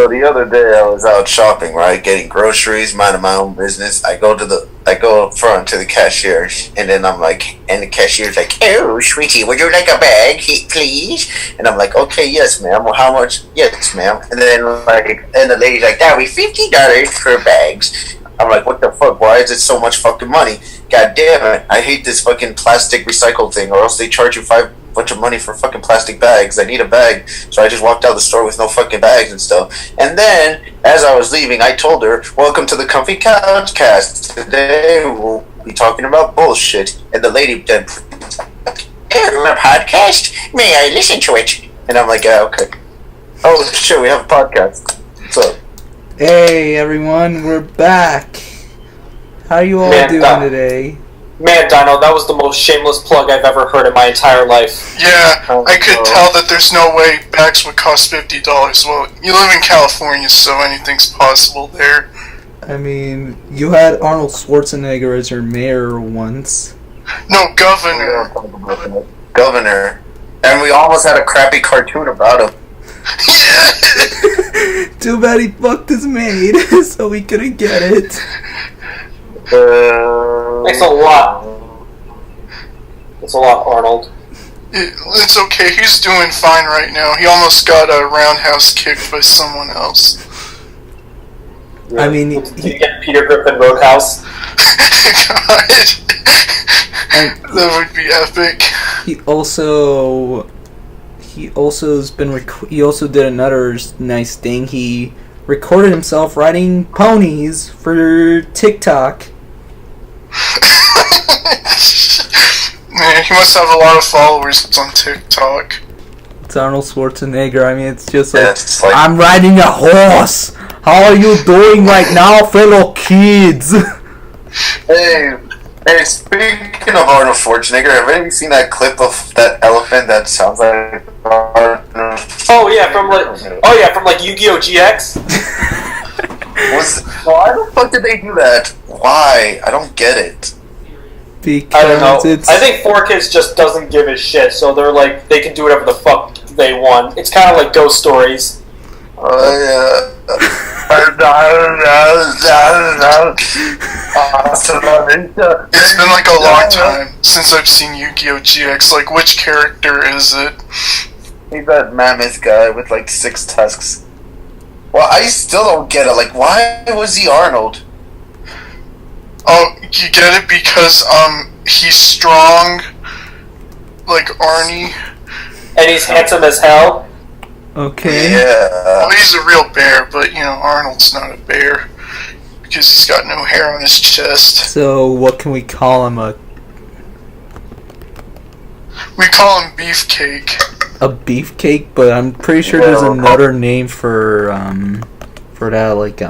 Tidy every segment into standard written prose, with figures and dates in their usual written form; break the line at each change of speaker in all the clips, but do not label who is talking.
So the other day I was out shopping, right, getting groceries, minding my own business. I go up front to the cashier, and then I'm like, and the cashier's like, "Oh, sweetie, would you like a bag, please?" And I'm like, "Okay, yes, ma'am. Well, how much?" "Yes, ma'am." And then and the lady's like, "That'll be $50 for bags." I'm like, "What the fuck? Why is it so much fucking money? God damn it! I hate this fucking plastic recycled thing, or else they charge you bunch of money for fucking plastic bags. I need a bag." So I just walked out the store with no fucking bags and stuff. And then, as I was leaving, I told her, "Welcome to the Comfy CouchCast. Today we'll be talking about bullshit." And the lady then, "My podcast? May I listen to it?" And I'm like, "Yeah, okay." "Oh shit, we have a podcast. What's up?"
Hey everyone, we're back. How are you all doing today?
Man, Dino, that was the most shameless plug I've ever heard in my entire life.
Yeah, I could tell that there's no way bags would cost $50. Well, you live in California, so anything's possible there.
I mean, you had Arnold Schwarzenegger as your mayor once.
No, governor.
Governor. And we almost had a crappy cartoon about him.
Yeah!
Too bad he fucked his maid, so we couldn't get it.
Thanks a lot. It's a lot, Arnold.
It's okay, he's doing fine right now. He almost got a roundhouse kicked by someone else.
I mean,
Did you get Peter Griffin Roadhouse?
God. That would be epic.
He also did another nice thing. He recorded himself riding ponies for TikTok.
Man, he must have a lot of followers on TikTok.
It's Arnold Schwarzenegger. I mean, it's just like,
It's like,
I'm riding a horse. How are you doing right now, fellow kids?
hey, speaking of Arnold Schwarzenegger, have any of you seen that clip of that elephant that sounds like Arnold?
Oh yeah, from like Yu-Gi-Oh! GX.
Why the fuck did they do that? Why? I don't get it.
Because
I don't know.
it's...
I think 4Kids just doesn't give a shit, so they're like, they can do whatever the fuck they want. It's kind of like Ghost Stories.
Yeah.
It's been like a long time since I've seen Yu-Gi-Oh! GX. Like, which character is it?
He's that mammoth guy with like 6 tusks. Well, I still don't get it. Like, why was he Arnold?
Oh, you get it because, he's strong, like Arnie.
And he's handsome as hell.
Okay.
Yeah.
Well, he's a real bear, but, you know, Arnold's not a bear because he's got no hair on his chest.
So, what can we call him?
We call him Beefcake.
A beefcake? But I'm pretty sure there's another name for that, like,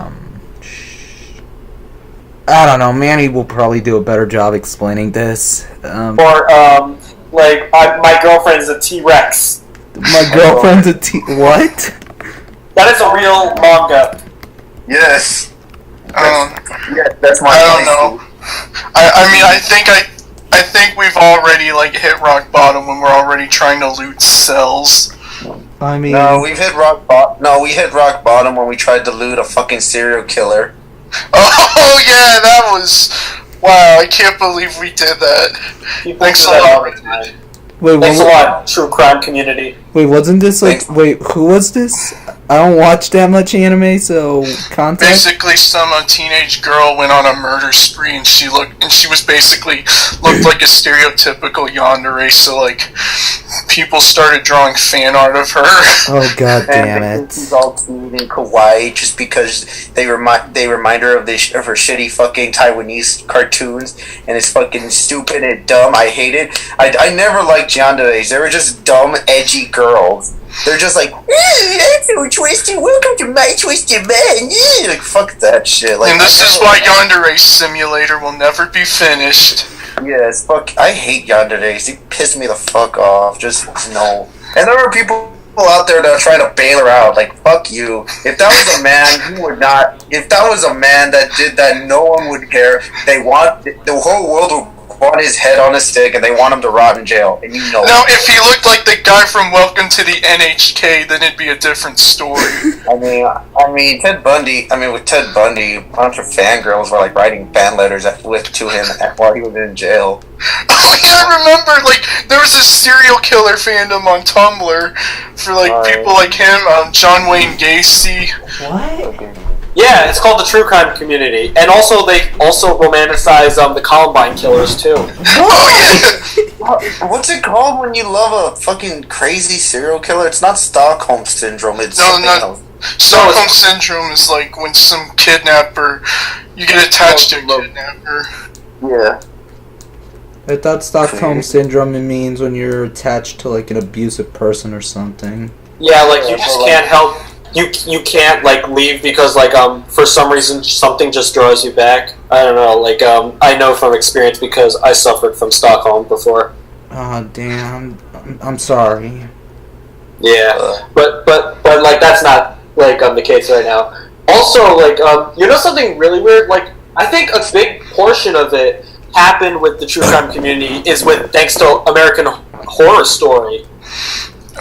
I don't know, Manny will probably do a better job explaining this.
My girlfriend's a T-Rex.
My girlfriend's what?
That is a real manga.
Yes.
Yeah,
that's my.
I don't know. I mean, I think we've already like hit rock bottom when we're already trying to loot cells.
I mean,
No, we hit rock bottom when we tried to loot a fucking serial killer.
Oh yeah, that was wow! I can't believe we did that.
People
Thanks
do
a
that
lot.
all the time.
wait,
Thanks a lot, true crime community.
wait, wasn't this like? Wait, who was this? I don't watch that much anime, so context.
Basically, some teenage girl went on a murder spree, and she was basically looked like a stereotypical yandere. So like, people started drawing fan art of her.
Oh god damn
And
it!
she's all cute and kawaii just because they remind her of of her shitty fucking Taiwanese cartoons, and it's fucking stupid and dumb. I hate it. I never liked yanderes. They were just dumb, edgy girls. They're just like, I'm so twisted, welcome to my twisted man. Like, fuck that shit. Like,
And this is why Yandere Simulator will never be finished.
Yes, fuck, I hate yanderes. They piss me the fuck off. Just, no. And there are people out there that are trying to bail her out. Like, fuck you. If that was a man, you would not. If that was a man that did that, no one would care. The whole world would want his head on a stick and they want him to rot in jail, and you know
Now,
it.
if he looked like the guy from Welcome to the NHK, then it'd be a different story.
With Ted Bundy, a bunch of fangirls were like writing fan letters to him while he was in jail.
Oh yeah, I remember. Like there was a serial killer fandom on Tumblr for like people like him, John Wayne Gacy.
What?
Yeah, it's called the True Crime Community, and also they also romanticize the Columbine killers too.
Oh yeah.
What's it called when you love a fucking crazy serial killer? It's not Stockholm Syndrome. It's something else.
Stockholm Syndrome is like when some kidnapper, you get attached to a kidnapper.
Yeah.
I thought Stockholm Syndrome means when you're attached to like an abusive person or something.
Yeah, like you just can't help. You can't like leave because like for some reason something just draws you back. I don't know. Like I know from experience because I suffered from Stockholm before.
Oh damn! I'm sorry.
Yeah, but like that's not like the case right now. Also, like you know something really weird. Like I think a big portion of it happened with the true crime community is with thanks to American Horror Story.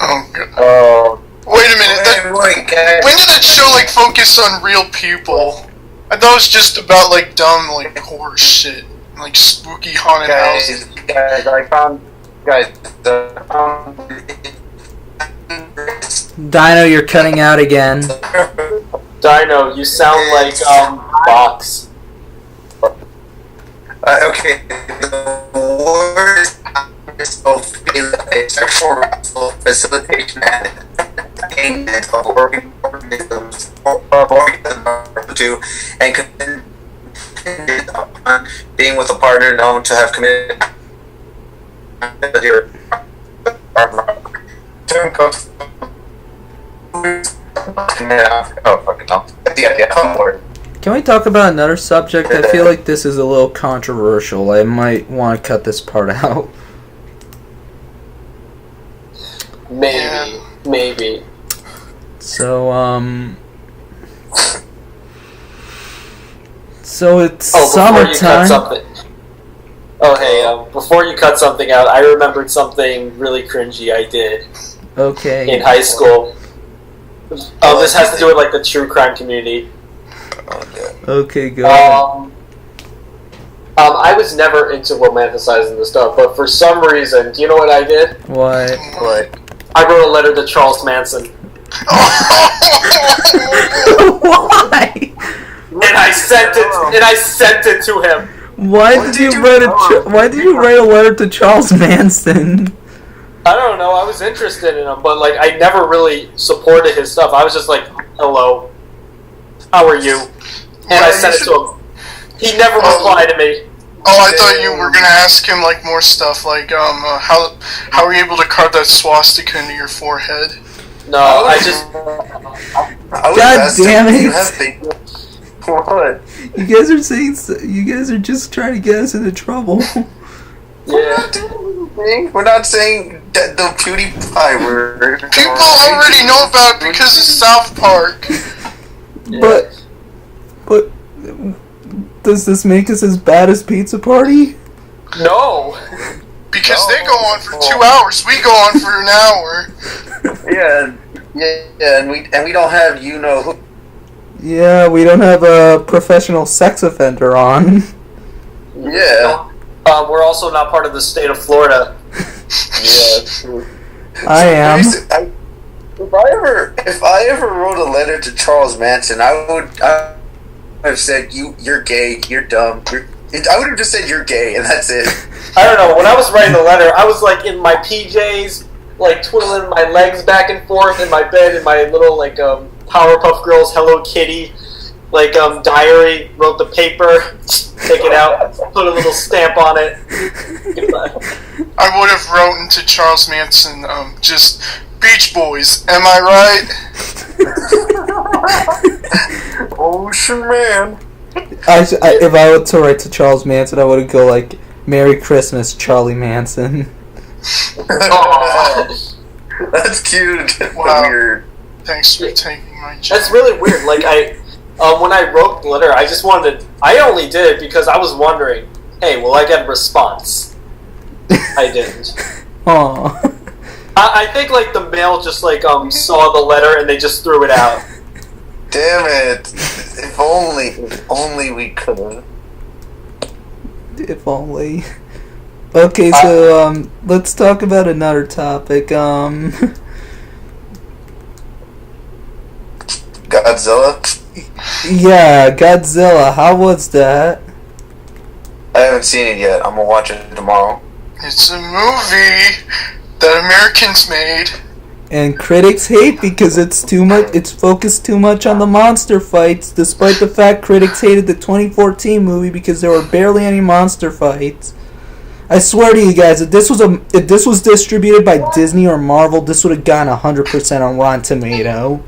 Oh god. Wait a minute. When did that show like focus on real people? I thought it was just about like dumb like horror shit, like spooky haunted houses.
Dino, you're cutting out again.
Dino, you sound like Box.
Okay. The worst sexual facilitation and of organisms to and contingent upon being with a partner known to have committed
Can we talk about another subject? I feel like this is a little controversial. I might want to cut this part out.
Maybe.
So it's summertime.
Before you cut something out, I remembered something really cringy I did.
Okay.
In high school. This has to do with like the true crime community.
Okay, go ahead.
I was never into romanticizing this stuff, but for some reason, do you know what I did?
What?
I wrote a letter to Charles Manson.
Why?
And I sent it to him.
Why did you write a letter to Charles Manson?
I don't know. I was interested in him, but like I never really supported his stuff. I was just like, "Hello, how are you?" And I sent it to him. He never replied to me.
Oh, I thought you were gonna ask him like more stuff, like how were you able to carve that swastika into your forehead?
No, I just.
God damn it!
What?
You guys are saying. You guys are just trying to get us into trouble.
Yeah.
We're not saying the PewDiePie word.
People already know about it because of South Park.
Yeah.
But does this make us as bad as Pizza Party?
No.
Because they go on for 2 hours, we go on for an hour.
Yeah, and we don't have who.
Yeah, we don't have a professional sex offender on.
Yeah.
We're also not part of the state of Florida.
Yeah, true.
I am.
If I ever wrote a letter to Charles Manson, I would have said you're gay, you're dumb. I would have just said you're gay, and that's it.
I don't know. When I was writing the letter, I was like in my PJs, like twiddling my legs back and forth in my bed in my little like Powerpuff Girls Hello Kitty like diary. Wrote the paper, take it out, put a little stamp on it.
I would have written to Charles Manson, just Beach Boys, am I right?
Ocean Man.
If I were to write to Charles Manson, I would go like, "Merry Christmas, Charlie Manson."
That's cute.
Wow.
Weird.
Thanks for taking my job.
That's really weird. Like when I wrote the letter, I only did it because I was wondering, hey, will I get a response? I didn't.
Aw.
I think like the mail just like saw the letter and they just threw it out.
Damn it! If only we could.
If only. Okay, so let's talk about another topic.
Godzilla?
Yeah, Godzilla. How was that?
I haven't seen it yet. I'm gonna watch it tomorrow.
It's a movie that Americans made.
And critics hate because it's too much. It's focused too much on the monster fights, despite the fact critics hated the 2014 movie because there were barely any monster fights. I swear to you guys, if this was distributed by Disney or Marvel, this would have gotten 100% on Rotten Tomato.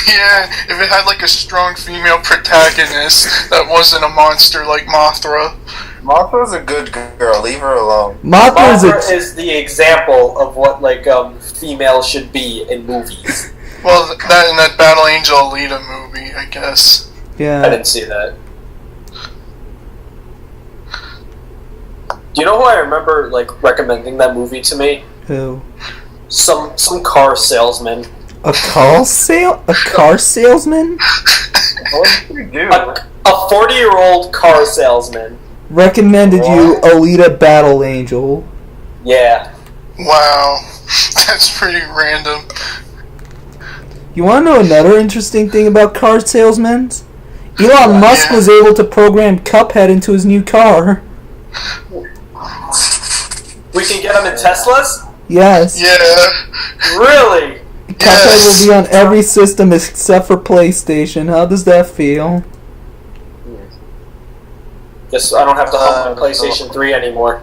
Yeah, if it had like a strong female protagonist that wasn't a monster like Mothra.
Mothra's a good girl. Leave her alone.
Mothra is the example of what like females should be in movies.
Well, that and that Battle Angel Alita movie, I guess.
Yeah.
I didn't see that. Do you know who I remember like recommending that movie to me?
Who?
Some car salesman.
A car salesman?
What did you do?
A 40-year-old car salesman.
Recommended you Alita Battle Angel.
Yeah.
Wow. That's pretty random.
You want to know another interesting thing about car salesmen? Elon Musk was able to program Cuphead into his new car.
We can get them in Teslas?
Yes.
Yeah.
Really?
Cuphead will be on every system except for PlayStation. How does that feel?
Guess I don't have to hop on PlayStation 3 anymore.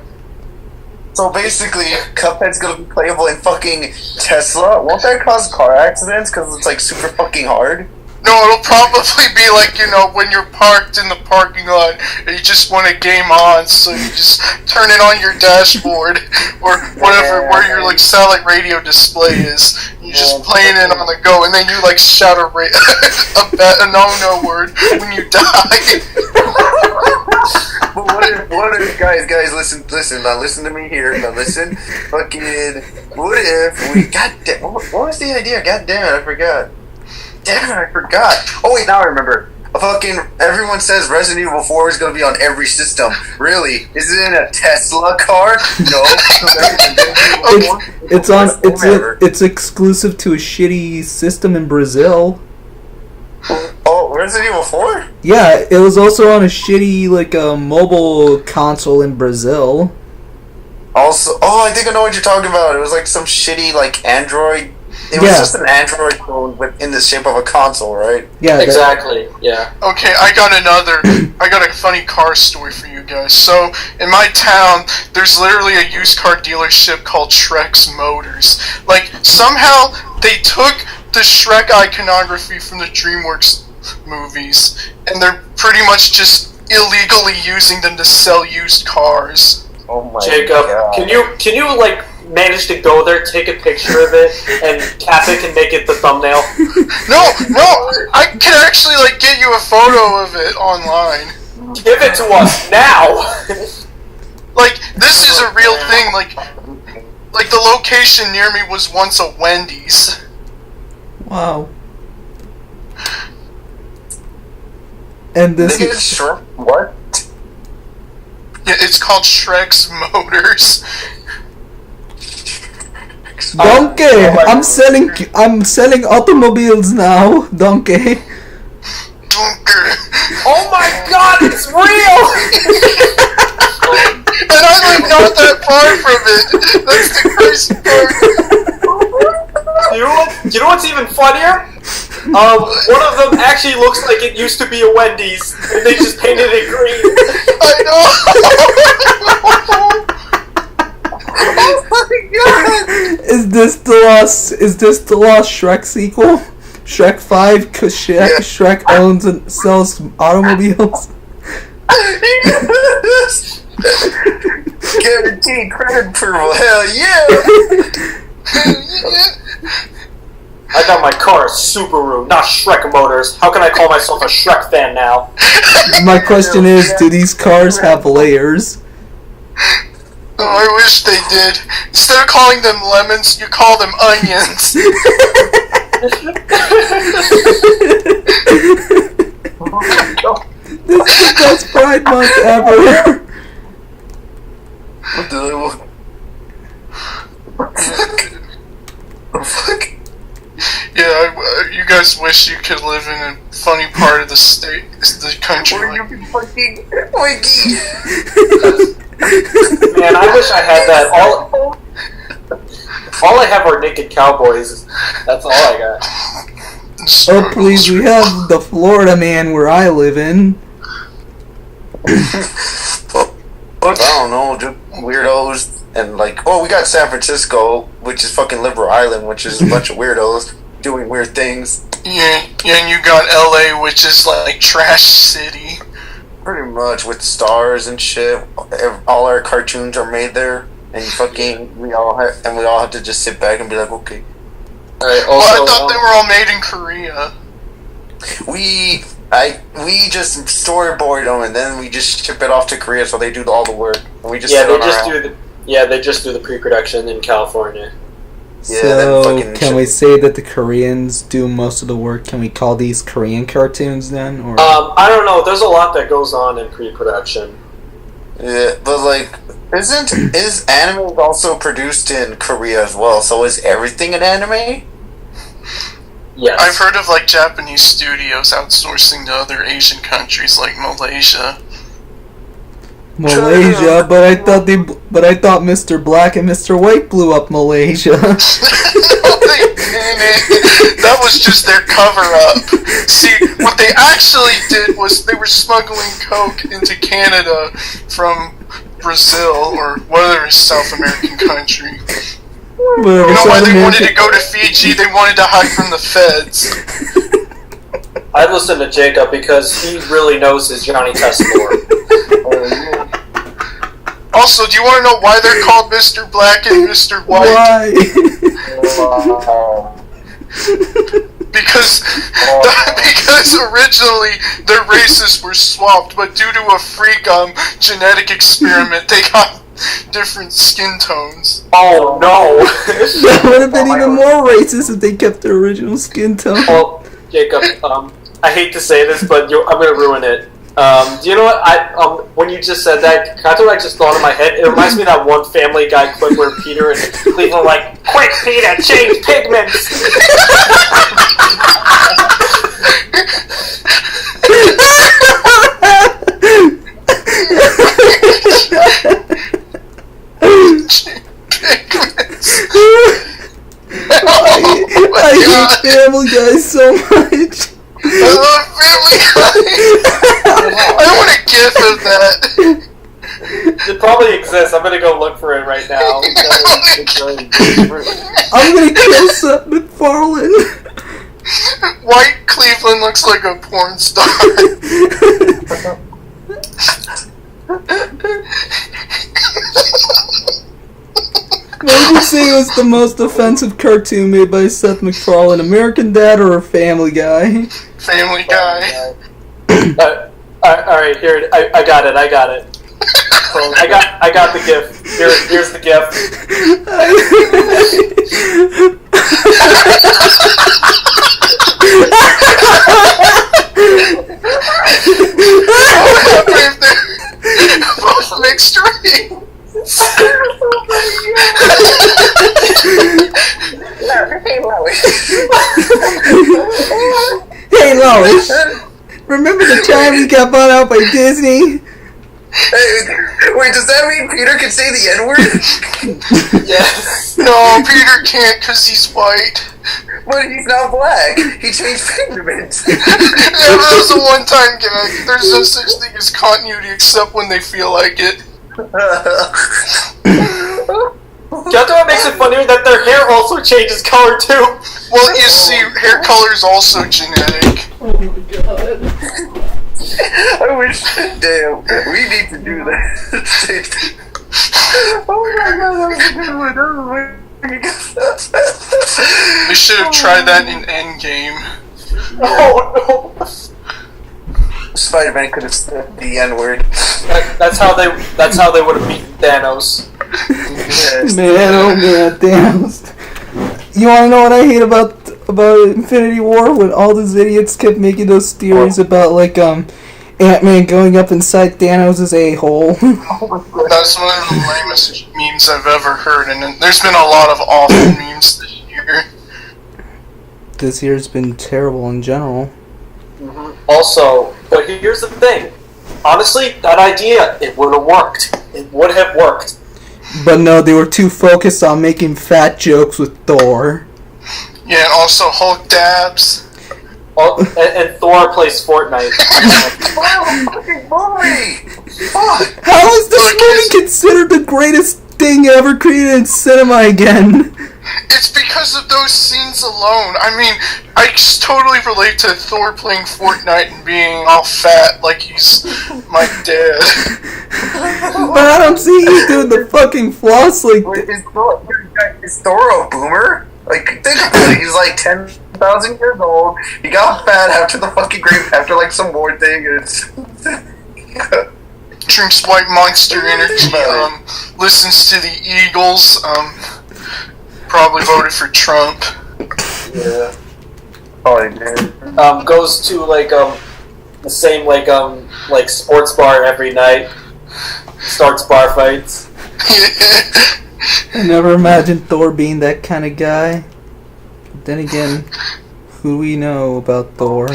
So basically, Cuphead's gonna be playable in fucking Tesla. Won't that cause car accidents? Because it's like super fucking hard.
No, it'll probably be like, you know, when you're parked in the parking lot and you just want a game on, so you just turn it on your dashboard or whatever, where your like satellite radio display is. You're just playing it on the go, and then you like shout a no word when you die.
But what if guys, listen, now listen to me here, now listen, fucking, what if we, goddamn, what was the idea, goddamn it, I forgot. Damn it, I forgot. Oh wait, now I remember. Everyone says Resident Evil 4 is going to be on every system. Really? Is it in a Tesla car? No.
It's exclusive to a shitty system in Brazil.
Oh, Resident Evil 4?
Yeah, it was also on a shitty mobile console in Brazil.
Also, I think I know what you're talking about. It was like some shitty like Android. It was just an Android phone in the shape of a console, right?
Yeah,
exactly. Yeah.
Okay, I got a funny car story for you guys. So, in my town, there's literally a used car dealership called Shrek's Motors. Like, somehow they took the Shrek iconography from the DreamWorks movies, and they're pretty much just illegally using them to sell used cars.
Oh my
Jacob,
God.
can you like manage to go there, take a picture of it, and CatBit can make it the thumbnail?
No, I can actually like get you a photo of it online.
Give it to us now.
Like, this is a real thing. Like the location near me was once a Wendy's.
Wow. And this
is Shrek. What?
Yeah, it's called Shrek's Motors.
Donkey, I'm selling automobiles now, Donkey.
Oh my God, it's real!
And I live not that far from it. That's the crazy part.
You know what's even funnier? One of them actually looks like it used to be a Wendy's, and they just painted it green.
I know.
Oh my God!
Is this the lost Shrek sequel? Shrek 5, because Shrek owns and sells automobiles?
Guaranteed credit approval, hell yeah!
I got my car a Subaru, not Shrek Motors. How can I call myself a Shrek fan now?
My question is, do these cars have layers?
Oh, I wish they did. Instead of calling them lemons, you call them onions.
This is the best Pride Month ever.
What the fuck?
Yeah, you guys wish you could live in a funny part of the state, the country.
You fucking Wiki.
Man, I wish I had that. All I have are naked cowboys. That's all I got.
Oh please, we have the Florida man where I live in.
I don't know, just weirdos. And like, we got San Francisco, which is fucking Liberal Island, which is a bunch of weirdos doing weird things.
Yeah, and you got LA, which is like trash city.
Pretty much, with stars and shit. All our cartoons are made there, and we all have to just sit back and be like, okay.
Alright,
Well,
also,
I thought they were all made in Korea.
We just storyboard them, and then we just ship it off to Korea, so they do all the work. And we just
they just do the pre-production in California.
Yeah,
so, can we say that the Koreans do most of the work? Can we call these Korean cartoons then? Or
I don't know. There's a lot that goes on in pre-production.
Yeah, but like, is anime also produced in Korea as well? So is everything an anime?
Yes.
I've heard of like Japanese studios outsourcing to other Asian countries like Malaysia.
Malaysia, but I thought Mr. Black and Mr. White blew up Malaysia.
No, they didn't. That was just their cover-up. See, what they actually did was they were smuggling coke into Canada from Brazil or whatever South American country. You know why they wanted to go to Fiji? They wanted to hide from the feds.
I listen to Jacob because he really knows his Johnny Test lore.
Also, do you want to know why they're called Mr. Black and Mr. White?
Why?
Because originally their races were swapped, but due to a freak genetic experiment, they got different skin tones.
Oh no!
That would have been even more racist if they kept their original skin tone.
Well, Jacob, I hate to say this, but I'm gonna ruin it. Do you know what? When you just said that, kind of like just thought in my head. It reminds me of that one Family Guy clip where Peter and Cleveland were like, "Quick, Peter, change pigments."
I hate Family Guy so much.
I love Family Guy. I want a gif of that.
It probably exists. I'm gonna go look for it right now.
I'm gonna kill Seth MacFarlane.
White Cleveland looks like a porn star.
What would you say was the most offensive cartoon made by Seth MacFarlane? American Dad or Family Guy?
Family Guy.
Alright, here, I got it. I got the GIF. Here's the GIF.
Both mixed race.
Hey Lois, remember the time we got bought out by Disney?
Wait, does that mean Peter can say the N-word?
Yes.
No, Peter can't because he's white.
But he's not black. He changed pigments.
Yeah, that was a one-time gag. There's no such thing as continuity except when they feel like it.
Do you know what makes it funnier? That their hair also changes color too.
Well, you see, hair color is also genetic.
Oh my god.
I wish. Damn, we need to do that. Oh my god, that was a good one. That was a good one.
We should have tried that in Endgame.
Oh no.
Spider-Man could have said the N-word.
That's how they would have beaten Thanos.
Yes.
Man, oh man, Thanos. You wanna know what I hate about Infinity War? When all those idiots kept making those theories about like Ant-Man going up inside Thanos' a-hole.
That's one of the lamest memes I've ever heard, and there's been a lot of awful memes this year.
This year's been terrible in general.
Mm-hmm. Also, but here's the thing. Honestly, that idea, it would have worked. It would have worked.
But no, they were too focused on making fat jokes with Thor.
Yeah, and also Hulk dabs.
Oh, and Thor plays Fortnite.
Fucking movie! Fuck!
How is this movie considered the greatest thing ever created in cinema again?
It's because of those scenes alone. I mean, I totally relate to Thor playing Fortnite and being all fat like he's my dad.
But I don't see you doing the fucking floss like
Wait, is Thor a boomer? Like, think about it. He's like 10,000 years old. He got fat after the fucking grave, after like some war thing.
Drinks white monster energy, listens to the Eagles, probably voted for Trump.
Yeah. Oh, he did.
Goes to like the same like sports bar every night. Starts bar fights.
I never imagined Thor being that kind of guy. Then again, who do we know about Thor?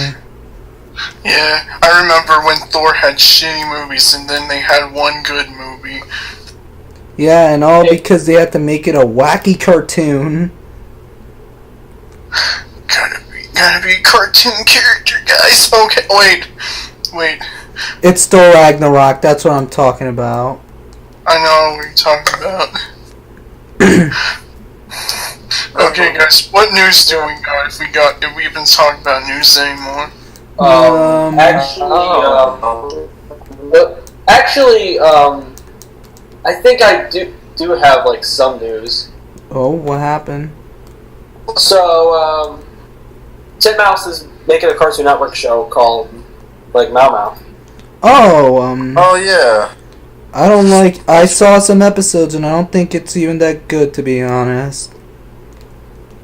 Yeah, I remember when Thor had shitty movies and then they had one good movie.
Yeah, and all because they had to make it a wacky cartoon.
Gotta be a cartoon character, guys. Okay, wait.
It's Thor Ragnarok, that's what I'm talking about.
I know what you're talking about. Okay, guys, what news do we got? If we even talk about news anymore?
Actually, I think I do have like some news.
Oh, what happened?
So, Titmouse is making a Cartoon Network show called like Mau Mau.
Oh, yeah.
I saw some episodes and I don't think it's even that good, to be honest.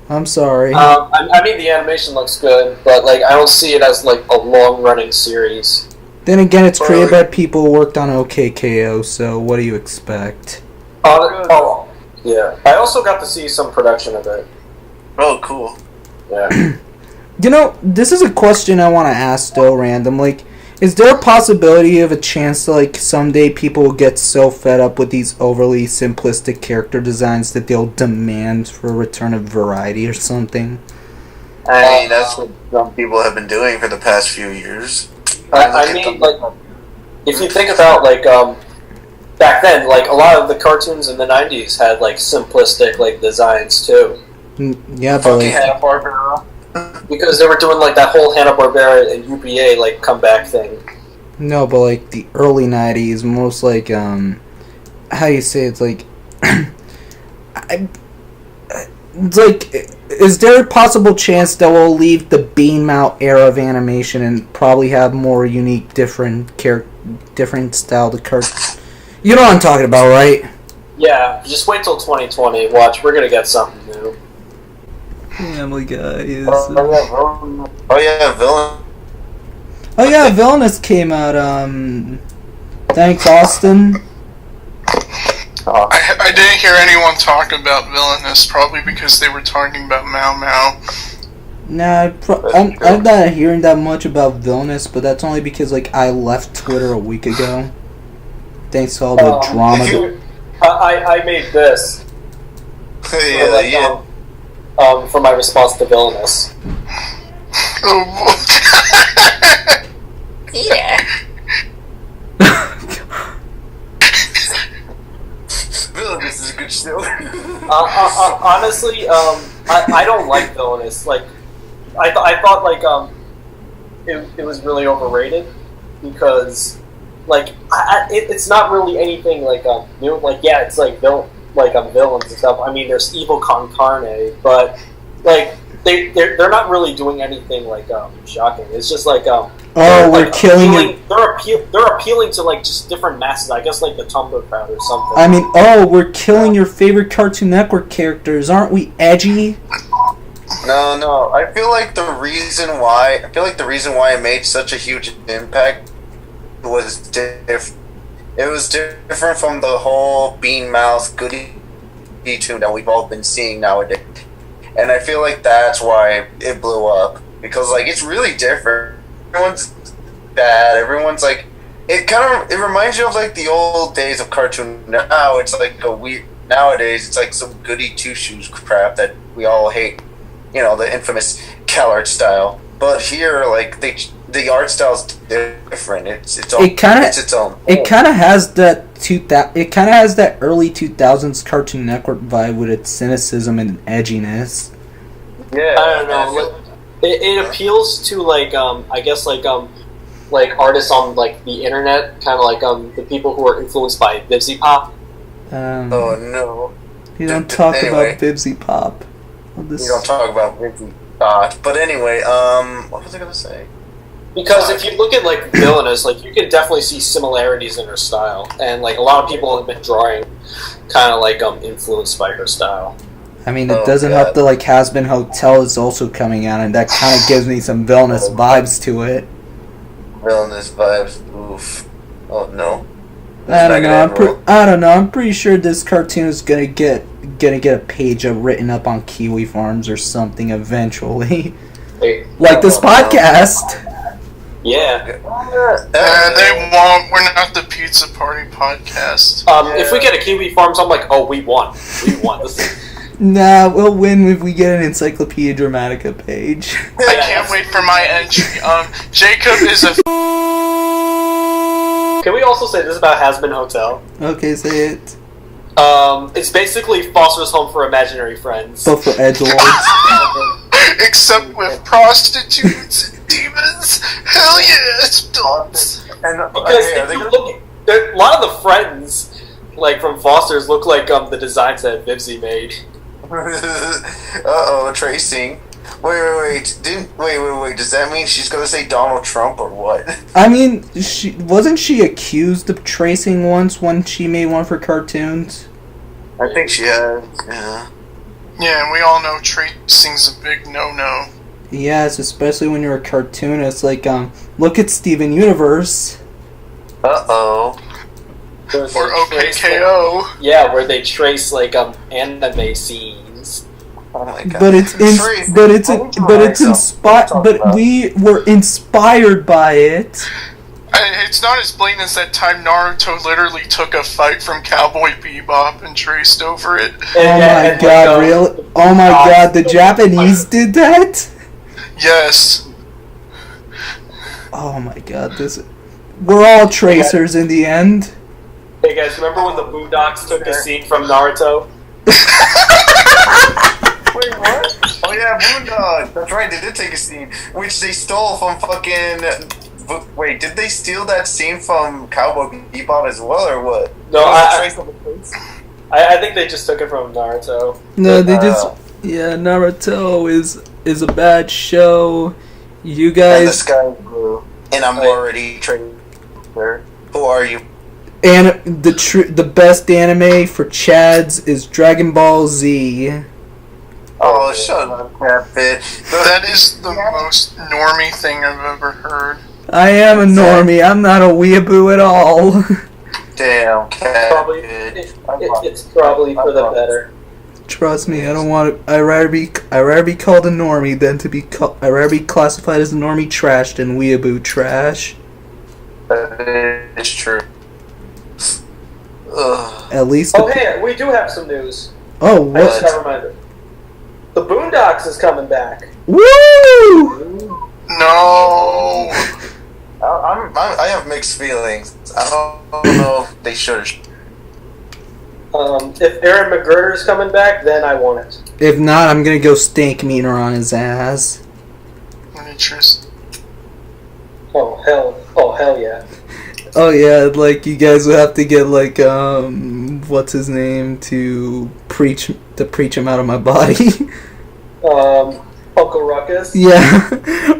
I'm sorry.
I mean, the animation looks good, but like I don't see it as like a long-running series.
Then again, it's created by people who worked on OKKO, so what do you expect?
Oh, yeah. I also got to see some production of it.
Oh, cool.
Yeah.
You know, this is a question I want to ask, though, random. Like, is there a possibility of a chance that, like, someday people will get so fed up with these overly simplistic character designs that they'll demand for a return of variety or something?
I mean, that's what some people have been doing for the past few years.
I mean, like, if you think about, like, back then, like, a lot of the cartoons in the 90s had, like, simplistic, like, designs, too.
Yeah, but, like...
Hanna-Barbera.
Because they were doing, like, that whole Hanna-Barbera and UPA, like, comeback thing.
No, but, like, the early 90s, most, like, how do you say it's, like... It's like, is there a possible chance that we'll leave the Bean Mount era of animation and probably have more unique, different style to cartoons? You know what I'm talking about, right?
Yeah, just wait till 2020. Watch, we're gonna get something new.
Family Guy
Oh yeah, Villain.
Oh yeah, Villainous came out, thanks, Austin.
I didn't hear anyone talk about Villainous, probably because they were talking about Mau Mau.
Nah, I'm not hearing that much about Villainous, but that's only because, like, I left Twitter a week ago. Thanks to all the drama.
I made this.
Yeah.
For my response to Villainous.
Oh boy.
Yeah. Villainous is a good show.
Honestly, I don't like Villainous. Like, I thought like it was really overrated because like it's not really anything like new. Like yeah, it's like villains and stuff. I mean, there's evil con carne, but like they're not really doing anything like shocking. It's just like
we're killing it.
They're appealing to like just different masses. I guess like the Tumblr crowd or something.
I mean, we're killing your favorite Cartoon Network characters. Aren't we edgy?
No. I feel like the reason why it made such a huge impact was different. It was different from the whole bean mouth goody tune that we've all been seeing nowadays. And I feel like that's why it blew up. Because, like, it's really different. Everyone's bad. Everyone's, like... It reminds you of, like, the old days of cartoon. Now it's, like, nowadays, it's, like, some goody two-shoes crap that we all hate. You know, the infamous CalArt style. But here, like, the art style's different. It's its own. It
kind of has that early 2000s Cartoon Network vibe with its cynicism and edginess.
Yeah, I don't know. It appeals to like I guess like artists on like the internet, kind of like the people who are influenced by Vivzy Pop.
Oh no!
You don't talk about Vivzy Pop.
You don't talk about Vivzy Pop. But anyway, what was I gonna say?
Because if you look at like Villainous, like you can definitely see similarities in her style, and like a lot of people have been drawing kind of like influenced by her style.
I mean, it doesn't help that like Has Been Hotel is also coming out, and that kind of gives me some Villainous vibes to it.
Villainous vibes, oof. Oh no.
I don't know. I'm pretty sure this cartoon is gonna get a page written up on Kiwi Farms or something eventually. Like this podcast.
Yeah.
They won't. We're not the Pizza Party podcast.
If we get a Kiwi Farms, I'm like, oh, we won.
Nah, we'll win if we get an Encyclopedia Dramatica page.
I can't wait for my entry. Jacob is a...
Can we also say this about Has Been Hotel?
Okay, say it.
It's basically Foster's Home for Imaginary Friends.
But for edgelords.
Except with prostitutes and demons. Hell yeah, it's adults.
Because if you look, a lot of the friends, like from Foster's, look like the designs that Vivzy made.
Uh-oh, tracing. Wait. Does that mean she's gonna say Donald Trump or what?
I mean, wasn't she accused of tracing once when she made one for cartoons?
I think she has, yeah.
Yeah, and we all know tracing's a big no-no.
Yes, especially when you're a cartoonist. Like, look at Steven Universe.
Uh-oh.
Or OKKO.
Where they trace like anime scenes.
Oh my god.
But we were inspired by it.
It's not as blatant as that time Naruto literally took a fight from Cowboy Bebop and traced over it.
Oh my god, really? Oh my god, the Japanese did that?
Yes.
Oh my god, we're all tracers in the end.
Hey guys, remember when the Boondocks took a scene from Naruto?
Wait, what? Oh yeah, Boondocks. That's right, they did take a scene, which they stole from fucking... Wait, did they steal that scene from Cowboy Bebop as well, or what?
No, I think they just took it from Naruto.
No, they just... Yeah, Naruto is a bad show. You guys...
And the sky is blue. And I'm already trained. Who are you?
And the best anime for Chads is Dragon Ball Z.
Oh, shut up, CatBit.
That is the most normie thing I've ever heard.
I am a normie. I'm not a weeaboo at all.
Damn, CatBit.
It's probably for the better.
Trust me, I don't want to. I'd rather be called a normie than to be. I'd rather be classified as a normie trash than weeaboo trash.
That is true. Ugh.
At least.
Hey, we do have some news.
Oh, what?
I just got reminded. The Boondocks is coming back.
Woo!
No.
I have mixed feelings. I don't know if they should.
If Aaron McGruder is coming back, then I want it.
If not, I'm gonna go stank meaner on his ass.
Interesting.
Oh hell yeah.
Oh yeah, like you guys would have to get like what's his name to preach him out of my body.
Uncle Ruckus.
Yeah.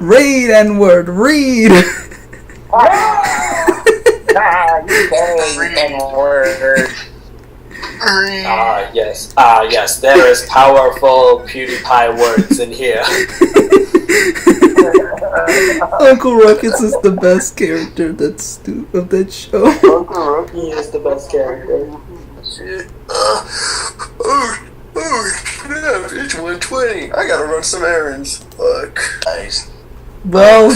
Read, N-word, read.
You say N-word.
Yes. Yes. There is powerful PewDiePie words in here.
Uncle Ruckus is the best character of that show.
He is the best character.
Shit. Snap, it's 1:20. I gotta run some errands. Fuck. Nice.
Well,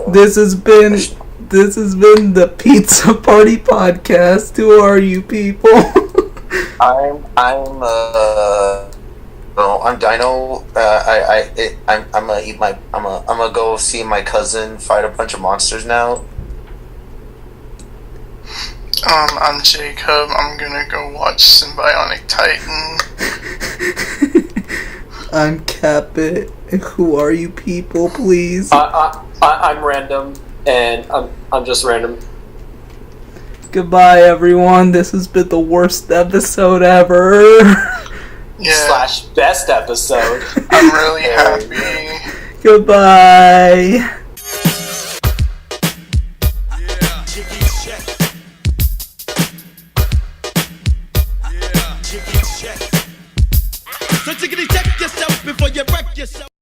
this has been the Pizza Party Podcast. Who are you people?
I'm Dino. I'm gonna go see my cousin fight a bunch of monsters now.
I'm Jacob. I'm gonna go watch Symbionic Titan.
I'm CatBit. Who are you people, please?
I'm random, and I'm just random.
Goodbye, everyone. This has been the worst episode ever.
Yeah.
/ best episode.
I'm really happy.
Goodbye.
So check yourself before you wreck yourself.